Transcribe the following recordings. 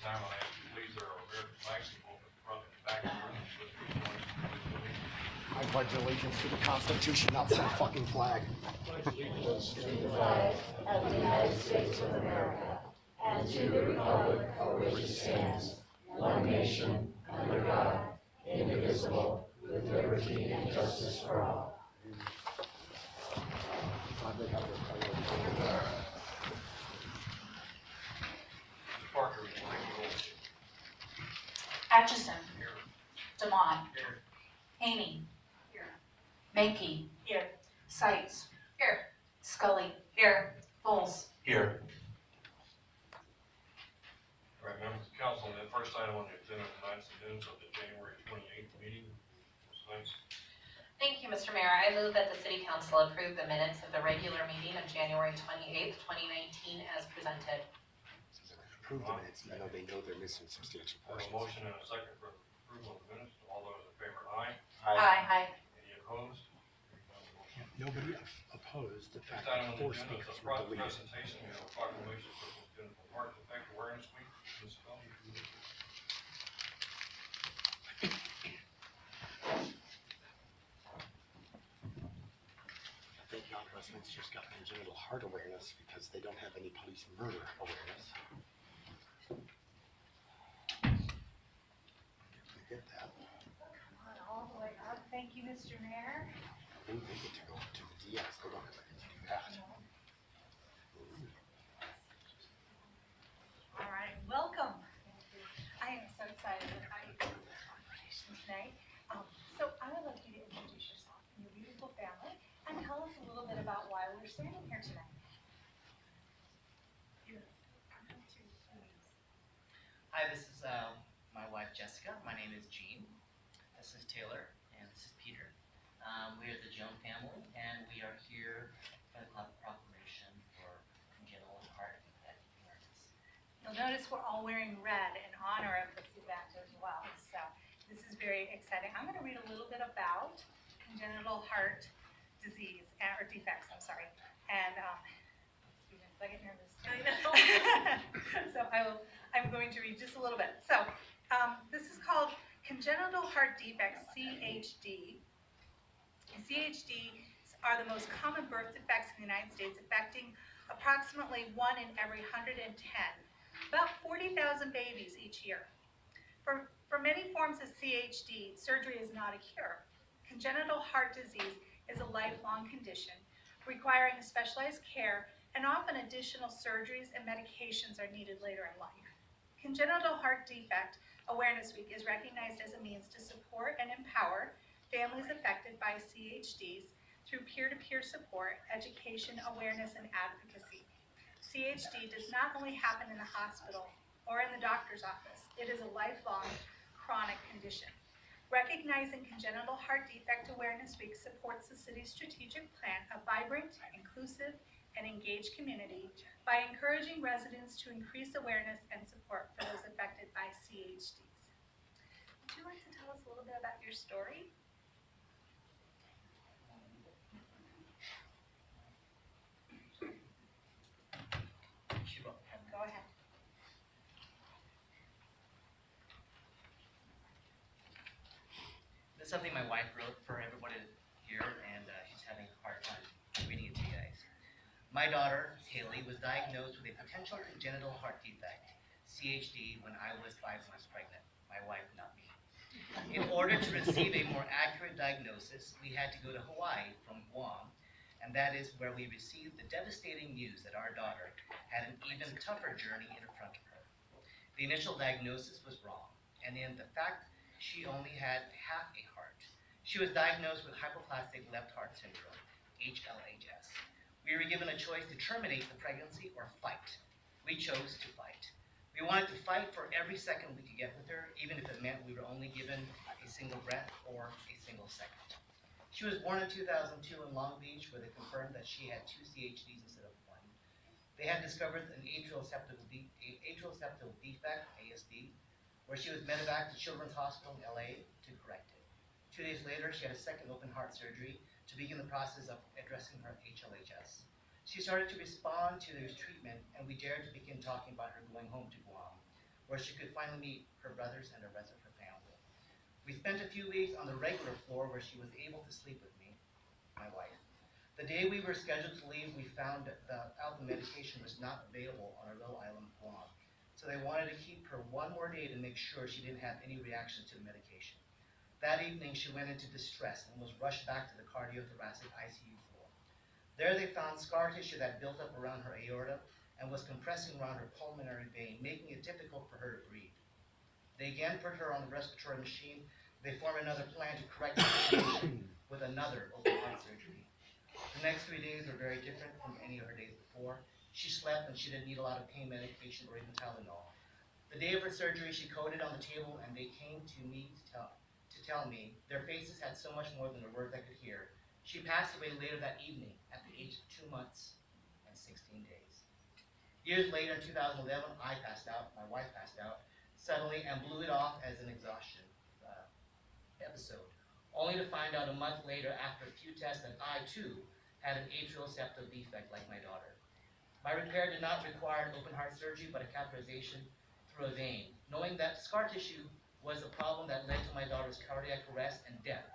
time, I ask you please, there are American flags in both the front and back of the room. I pledge allegiance to the Constitution, not some fucking flag. To the flag of the United States of America and to the republic for which it stands, one nation, under God, indivisible, with liberty and justice for all. Mr. Parker, would you like to roll? Atchison. Here. Demott. Here. Haney. Here. Mankey. Here. Seitz. Here. Scully. Here. Bowles. Here. All right, members of the council, the first item on the agenda tonight is the minutes of the January 28th meeting. Ms. Seitz. Thank you, Mr. Mayor. I move that the City Council approve the minutes of the regular meeting of January 28th, 2019 as presented. Approve the minutes, even though they know they're missing substantial I have a portions. motion and a second for approval of the minutes. All those in favor, aye. Aye. Any opposed? Nobody opposed the Next fact item that on the four agenda is speakers a were deleted. presentation. We have a proclamation for the Genital Heart Defect Awareness Week. Ms. Scully. I think Young Westminster's got congenital heart awareness because they don't have any police murder awareness. I get that. Come on, all the way up. Thank you, Mr. Mayor. Then they get to go to the DS. They don't have to do that. All right, welcome. I am so excited about you tonight. So I would like you to introduce yourself and your beautiful family and tell us a little bit about why we're standing here tonight. Hi, this is my wife Jessica. My name is Jean. This is Taylor, and this is Peter. We are the Joan family, and we are here for the Club Proclamation for Congenital Heart Defect Awareness. You'll notice we're all wearing red in honor of this event as well. So this is very exciting. I'm going to read a little bit about congenital heart disease or defects. I'm sorry. And I get nervous. So I'm going to read just a little bit. So this is called congenital heart defects, CHD. CHD are the most common birth defects in the United States, affecting approximately 1 in every 110, about 40,000 babies each year. For many forms of CHD, surgery is not a cure. Congenital heart disease is a lifelong condition requiring specialized care, and often additional surgeries and medications are needed later in life. Congenital Heart Defect Awareness Week is recognized as a means to support and empower families affected by CHDs through peer-to-peer support, education, awareness, and advocacy. CHD does not only happen in the hospital or in the doctor's office. It is a lifelong chronic condition. Recognizing Congenital Heart Defect Awareness Week supports the city's strategic plan of vibrant, inclusive, and engaged community by encouraging residents to increase awareness and support for those affected by CHDs. Would you like to tell us a little bit about your story? Go ahead. This is something my wife wrote for everybody here, and she's having a hard time reading it to you guys. My daughter, Haley, was diagnosed with a potential congenital heart defect, CHD, when I was 5 months pregnant. My wife, not me. In order to receive a more accurate diagnosis, we had to go to Hawaii from Guam, and that is where we received the devastating news that our daughter had an even tougher journey in front of her. The initial diagnosis was wrong, and in the fact she only had half a heart. She was diagnosed with hypoplastic left heart syndrome, HLHS. We were given a choice to terminate the pregnancy or fight. We chose to fight. We wanted to fight for every second we could get with her, even if it meant we were only given a single breath or a single second. She was born in 2002 in Long Beach, where they confirmed that she had 2 CHDs instead of 1. They had discovered an atrial septal defect, ASD, where she was medevac to Children's Hospital in LA to correct it. 2 days later, she had a second open heart surgery to begin the process of addressing her HLHS. She started to respond to this treatment, and we dared to begin talking about her going home to Guam, where she could finally meet her brothers and the rest of her family. We spent a few weeks on the regular floor where she was able to sleep with me, my wife. The day we were scheduled to leave, we found out the medication was not available on our little island of Guam. So they wanted to keep her one more day to make sure she didn't have any reaction to the medication. That evening, she went into distress and was rushed back to the cardiothoracic ICU floor. There they found scar tissue that built up around her aorta and was compressing around her pulmonary vein, making it difficult for her to breathe. They again put her on the respiratory machine. They formed another plan to correct the situation with another open heart surgery. The next 3 days were very different from any of her days before. She slept and she didn't need a lot of pain medication or even Tylenol. The day of her surgery, she coded on the table and they came to me to tell me their faces had so much more than a word I could hear. She passed away later that evening at the age of 2 months and 16 days. Years later, in 2011, I passed out, my wife passed out, suddenly and blew it off as an exhaustion episode, only to find out a month later after a few tests that I, too, had an atrial septal defect like my daughter. My repair did not require an open heart surgery, but a catheterization through a vein. Knowing that scar tissue was a problem that led to my daughter's cardiac arrest and death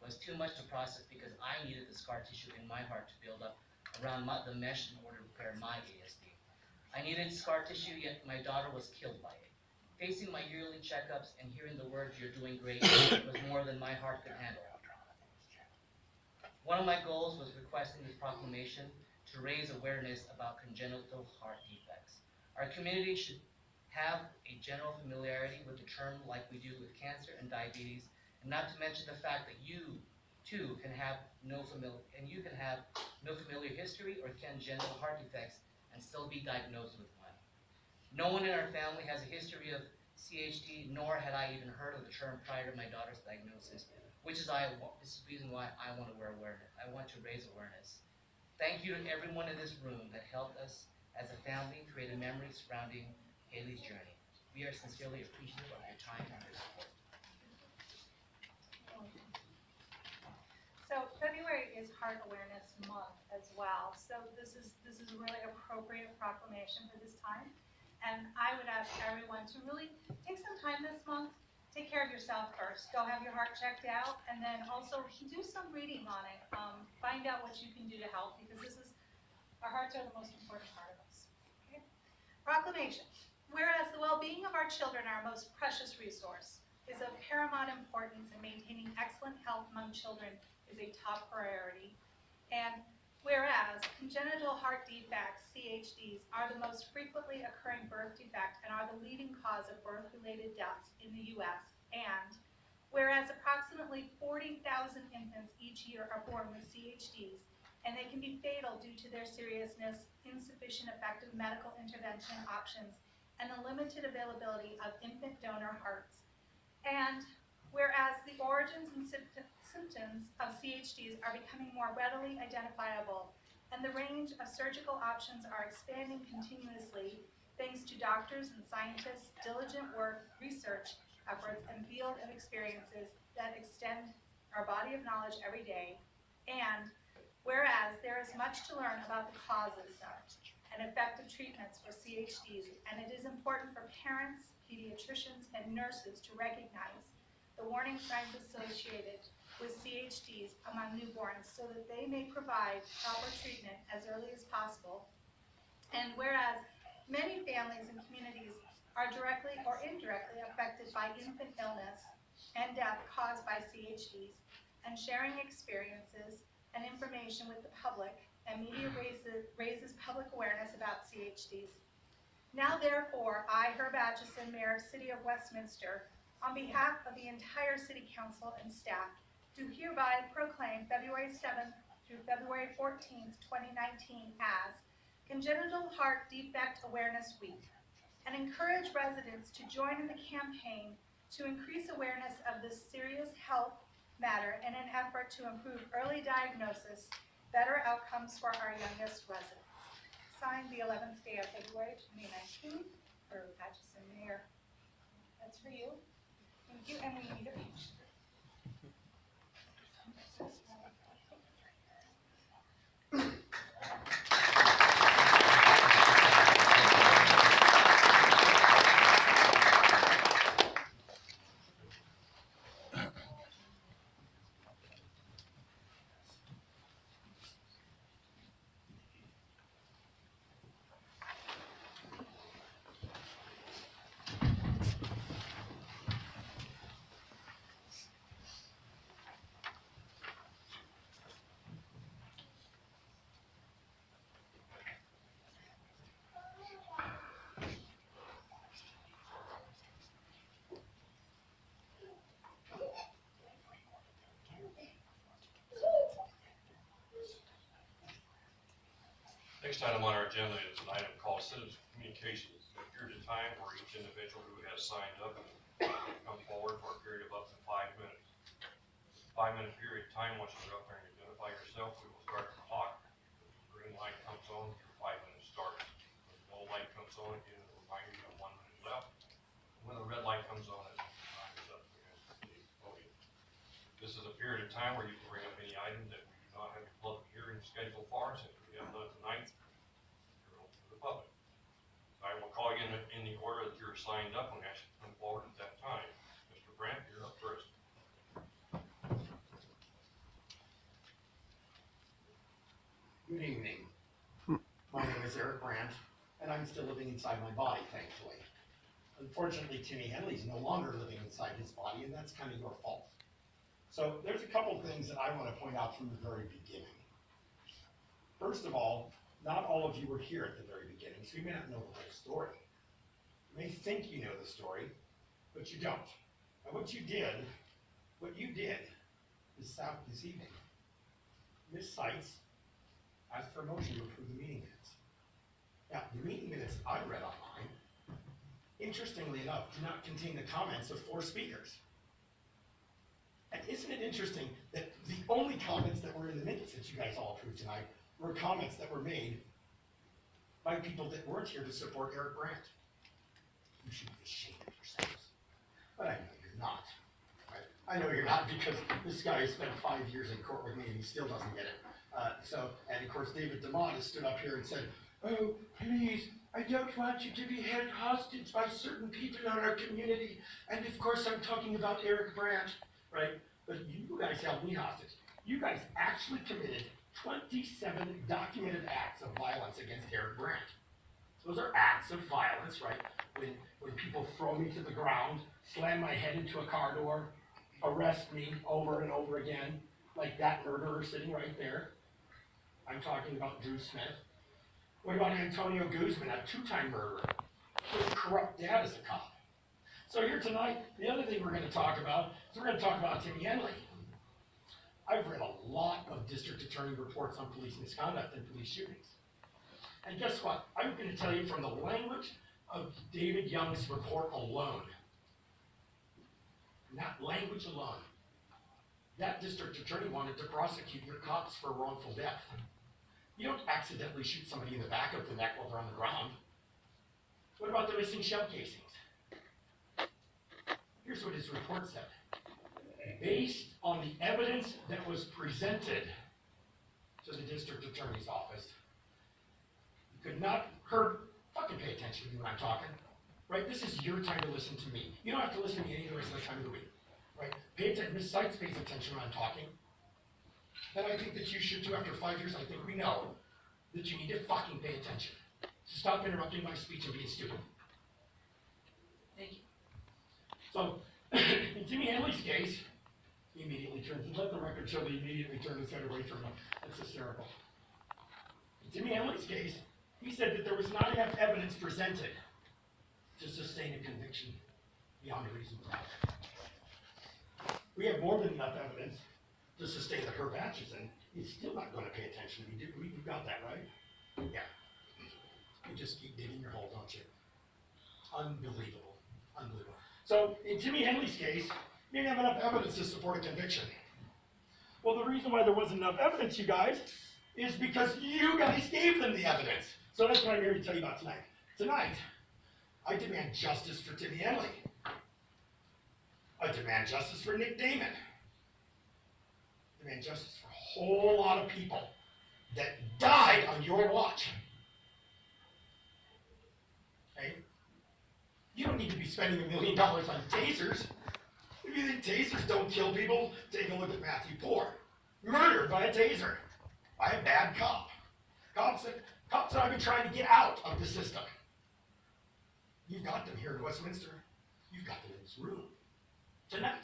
was too much to process because I needed the scar tissue in my heart to build up around the mesh in order to repair my ASD. I needed scar tissue, yet my daughter was killed by it. Facing my yearly checkups and hearing the words, "You're doing great," was more than my heart could handle. One of my goals was requesting this proclamation to raise awareness about congenital heart defects. Our community should have a general familiarity with the term like we do with cancer and diabetes, and not to mention the fact that you too can have no familiar history or congenital heart defects and still be diagnosed with one. No one in our family has a history of CHD, nor had I even heard of the term prior to my daughter's diagnosis, which is this is the reason why I want to raise awareness. Thank you to everyone in this room that helped us as a family create a memory surrounding Haley's journey. We are sincerely appreciative of your time and your support. So February is Heart Awareness Month as well. So this is a really appropriate proclamation for this time. And I would ask everyone to really take some time this month, take care of yourself first. Go have your heart checked out, and then also do some reading on it. Find out what you can do to help, because our hearts are the most important part of us. Okay? Proclamation. Whereas the well-being of our children, our most precious resource, is of paramount importance, in maintaining excellent health among children is a top priority. And whereas congenital heart defects, CHDs, are the most frequently occurring birth defect and are the leading cause of birth-related deaths in the U.S. And whereas approximately 40,000 infants each year are born with CHDs, and they can be fatal due to their seriousness, insufficient effective medical intervention options, and the limited availability of infant donor hearts. And whereas the origins and symptoms of CHDs are becoming more readily identifiable, and the range of surgical options are expanding continuously thanks to doctors and scientists' diligent work, research efforts, and field of experiences that extend our body of knowledge every day. And whereas there is much to learn about the causes of and effective treatments for CHDs, and it is important for parents, pediatricians, and nurses to recognize the warning signs associated with CHDs among newborns so that they may provide proper treatment as early as possible. And whereas many families and communities are directly or indirectly affected by infant illness and death caused by CHDs, and sharing experiences and information with the public and media raises public awareness about CHDs. Now therefore, I, Herb Atchison, Mayor of City of Westminster, on behalf of the entire City Council and staff, do hereby proclaim February 7th through February 14th, 2019 as Congenital Heart Defect Awareness Week, and encourage residents to join in the campaign to increase awareness of this serious health matter in an effort to improve early diagnosis, better outcomes for our youngest residents. Signed the 11th day of February 2019, Herb Atchison, Mayor. That's for you. Thank you, and we need a peach. Next item on our agenda is an item called citizen communications. A period of time where each individual who has signed up can come forward for a period of up to 5 minutes. 5-minute period of time. Once you're up there and identify yourself, we will start the clock. When the green light comes on, your 5 minutes starts. When the yellow light comes on, again, it'll remind you you have 1 minute left. When the red light comes on, it time's up. This is a period of time where you can bring up any item that we do not have a public hearing scheduled for. Since we have none tonight, you're open to the public. I will call you in the order that you're signed up and ask you to come forward at that time. Mr. Brandt, you're up first. Good evening. My name is Brandt, and I'm still living inside my body, thankfully. Unfortunately, Timmy Henley's no longer living inside his body, and that's kind of your fault. So there's a couple things that I want to point out from the very beginning. First of all, not all of you were here at the very beginning, so you may not know the whole story. You may think you know the story, but you don't. And what you did this evening, Ms. Seitz asked for a motion to approve the meeting minutes. Now, the meeting minutes I read online, interestingly enough, do not contain the comments of 4 speakers. And isn't it interesting that the only comments that were in the minutes that you guys all approved tonight were comments that were made by people that weren't here to support Eric Brandt? You should be ashamed of yourselves. But I know you're not. Right? I know you're not because this guy has spent 5 years in court with me and he still doesn't get it. And of course David DeMott has stood up here and said, "Oh, please, I don't want you to be held hostage by certain people in our community." And of course I'm talking about Eric Brandt. Right? But you guys held me hostage. You guys actually committed 27 documented acts of violence against Eric Brandt. Those are acts of violence, right? When people throw me to the ground, slam my head into a car door, arrest me over and over again, like that murderer sitting right there. I'm talking about Drew Smith. What about Antonio Guzman, a 2-time murderer? With a corrupt dad as a cop. So here tonight, the other thing we're going to talk about is we're going to talk about Timmy Henley. I've read a lot of district attorney reports on police misconduct and police shootings. And guess what? I'm going to tell you from the language of David Young's report alone. Not language alone. That district attorney wanted to prosecute your cops for wrongful death. You don't accidentally shoot somebody in the back of the neck while they're on the ground. What about the missing shell casings? Here's what his report said. Based on the evidence that was presented to the district attorney's office, you could not fucking pay attention to me when I'm talking, right? This is your time to listen to me. You don't have to listen to me any of the rest of the time of the week, right? Pay attention. Ms. Seitz pays attention when I'm talking. And I think that you should too. After 5 years, I think we know that you need to fucking pay attention. So stop interrupting my speech and being stupid. Thank you. So, in Timmy Henley's case, he immediately turns, let the record show that he immediately turned his head away from him. That's hysterical. In Timmy Henley's case, he said that there was not enough evidence presented to sustain a conviction beyond a reasonable doubt. We have more than enough evidence to sustain that her batch is in. He's still not going to pay attention. We got that, right? Yeah. You just keep digging your hole, don't you? Unbelievable. Unbelievable. So, in Timmy Henley's case, you didn't have enough evidence to support a conviction. Well, the reason why there wasn't enough evidence, you guys, is because you guys gave them the evidence. So that's what I'm here to tell you about tonight. Tonight, I demand justice for Timmy Henley. I demand justice for Nick Damon. I demand justice for a whole lot of people that died on your watch. Okay? You don't need to be spending $1 million on tasers. If you think tasers don't kill people, take a look at Matthew Poore. Murdered by a taser. By a bad cop. Cops that I've been trying to get out of the system. You've got them here in Westminster. You've got them in this room. Tonight.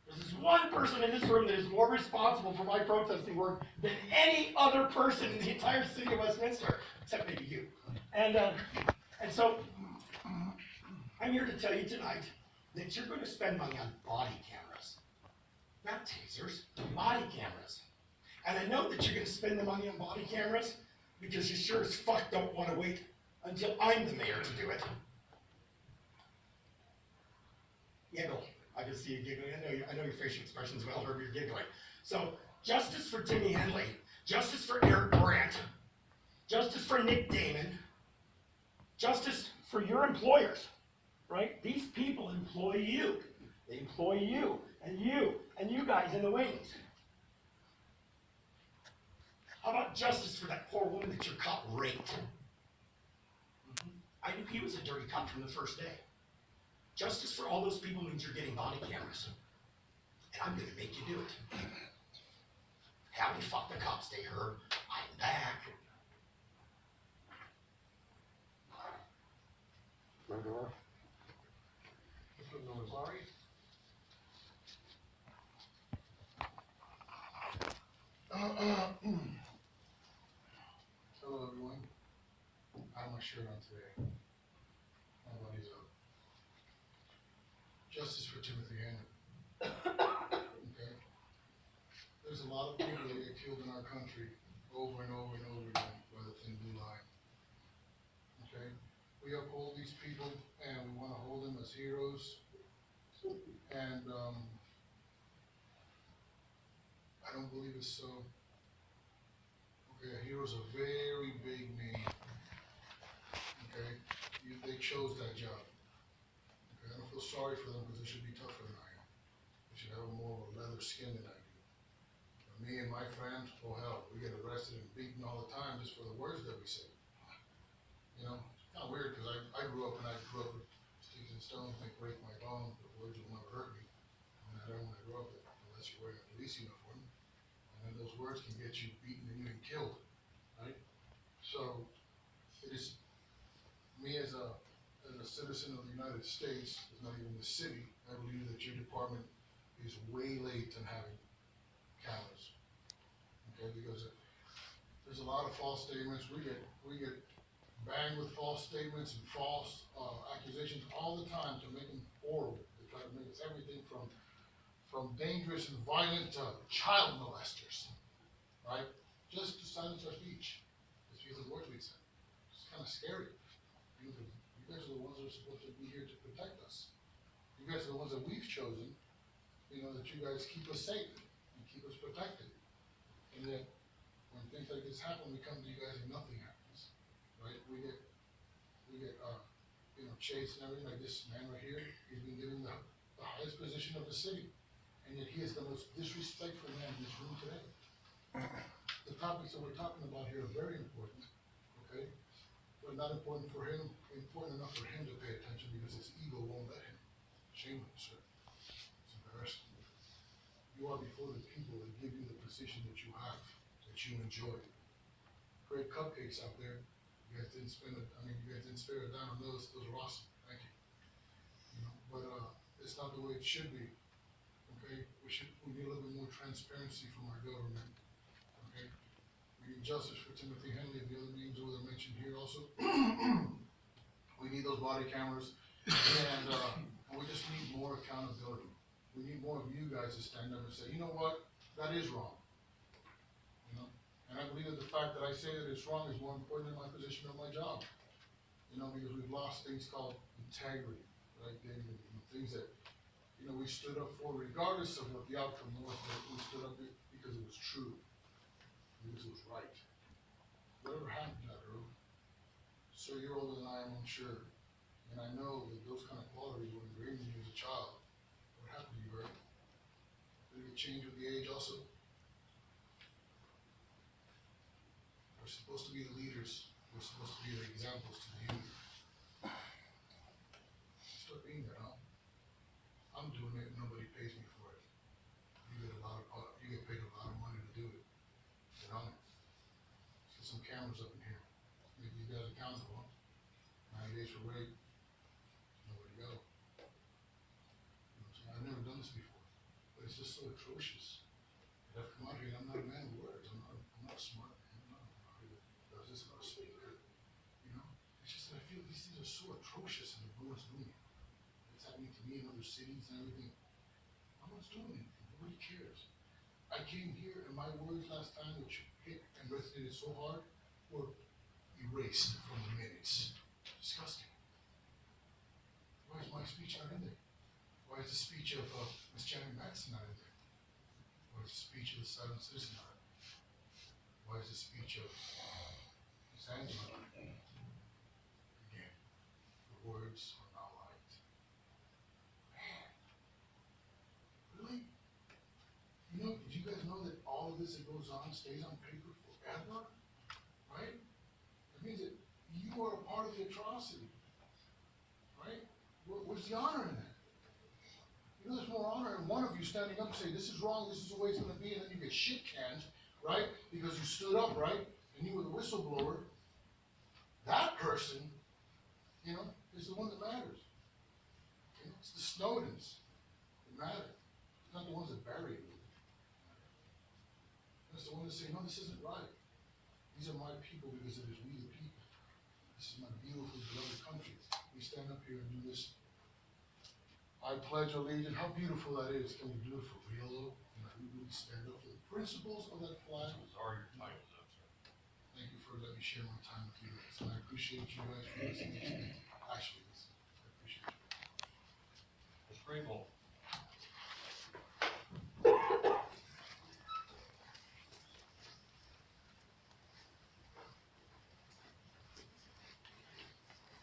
There's this one person in this room that is more responsible for my protesting work than any other person in the entire city of Westminster, except maybe you. And so, I'm here to tell you tonight that you're going to spend money on body cameras. Not tasers, body cameras. And I know that you're going to spend the money on body cameras Because you sure as fuck don't want to wait until I'm the mayor to do it. Yeah, no, I can see you giggling. I know your facial expressions well, Herb, you're giggling. So, justice for Timmy Henley, justice for Eric Brandt, justice for Nick Damon, justice for your employers, right? These people employ you. They employ you, and you guys in the wings. How about justice for that poor woman that your cop raped? I knew he was a dirty cop from the first day. Justice for all those people means you're getting body cameras. And I'm gonna make you do it. Happy fuck the cops day, Herb. I'm back. My door. Sorry. Hello, everyone. I have my shirt on today. My buddy's up. Justice for Timothy Henry. Okay? There's a lot of people that get killed in our country over and over and over again by the thin blue line. Okay? We uphold these people and we want to hold them as heroes. And I don't believe it's so. Okay, a hero's a very big name. Okay, they chose that job. Okay, I don't feel sorry for them because they should be tougher than I am. They should have more of a leather skin than I do. But me and my friends, oh hell, we get arrested and beaten all the time just for the words that we say. You know, it's kind of weird because I grew up with sticks and stones may break my bones, but words will never hurt me. And I don't want to grow up unless you're wearing a police uniform. And then those words can get you beaten and even killed, right? So it is me as a citizen of the United States, it's not even the city, I believe that your department is way late in having cameras. Okay, because there's a lot of false statements. We get banged with false statements and false accusations all the time to make them horrible. They try to make us everything from dangerous and violent to child molesters, right? Just to silence our speech. Just because of the words we said. It's kind of scary. You guys are the ones that are supposed to be here to protect us. You guys are the ones that we've chosen, you know, that you guys keep us safe and keep us protected. And yet, when things like this happen, we come to you guys and nothing happens, right? We get chased and everything. Like this man right here, he's been given the highest position of the city. And yet he is the most disrespectful man in this room today. The topics that we're talking about here are very important, okay? But not important enough for him to pay attention because his ego won't let him. Shame on you, sir. It's embarrassing. You are before the people that give you the position that you have, that you enjoy. Great cupcakes out there. You guys didn't spare a dime on those. Those are awesome. Thank you. You know, but it's not the way it should be. Okay, we need a little bit more transparency from our government. Okay, we need justice for Timothy Henley and the other names that were mentioned here also. We need those body cameras, and we just need more accountability. We need more of you guys to stand up and say, you know what, that is wrong. You know, and I believe that the fact that I say that it's wrong is more important than my position or my job. You know, because we've lost things called integrity, right? Things that we stood up for, regardless of what the outcome was, but we stood up because it was true, because it was right. Whatever happened to that, Earl? Sir, you're older than I am, I'm sure. And I know that those kind of qualities were ingrained in you as a child. What happened to you, Earl? Did it change with the age also? We're supposed to be the leaders. We're supposed to be the examples to the youth. Start being that, huh? I'm doing it, nobody pays me for it. You get paid a lot of money to do it. Get on it. Let's get some cameras up in here. Make these guys accountable. 9 days for rape. Nowhere to go. You know what I'm saying? I've never done this before. But it's just so atrocious. I've come out here and I'm not a man of words. I'm not a smart man. I'm not a does this, not a speaker. You know? It's just that I feel these things are so atrocious and no one's doing it. It's happening to me in other cities and everything. No one's doing anything. Nobody cares. I came here and my words last time, which hit and resonated so hard, were erased from the minutes. Disgusting. Why is my speech not in there? Why is the speech of Ms. Janet Madison not in there? Why is the speech of the silent citizen not in there? Why is the speech of Ms. Angela not in there? Again, the words are not liked. Man, really? You know, did you guys know that all of this that goes on stays on paper forever? Right? That means that you are a part of the atrocity. Right? Where's the honor in that? You know, there's more honor in one of you standing up and saying, this is wrong, this is the way it's gonna be, and then you get shit canned, right? Because you stood up, right? And you were the whistleblower. That person, you know, is the one that matters. You know, it's the Snowdens that matter. It's not the ones that bury you. It's the one that say, no, this isn't right. These are my people because it is we the people. This is my beautiful, beloved country. We stand up here and do this. I pledge allegiance. How beautiful that is. Can we do it for real though? Can we really stand up for the principles of that flag? Sorry, your time is up, sir. Thank you for letting me share my time with you guys. And I appreciate you guys for listening to me. Actually, listen. I appreciate you. Ms. Greenville.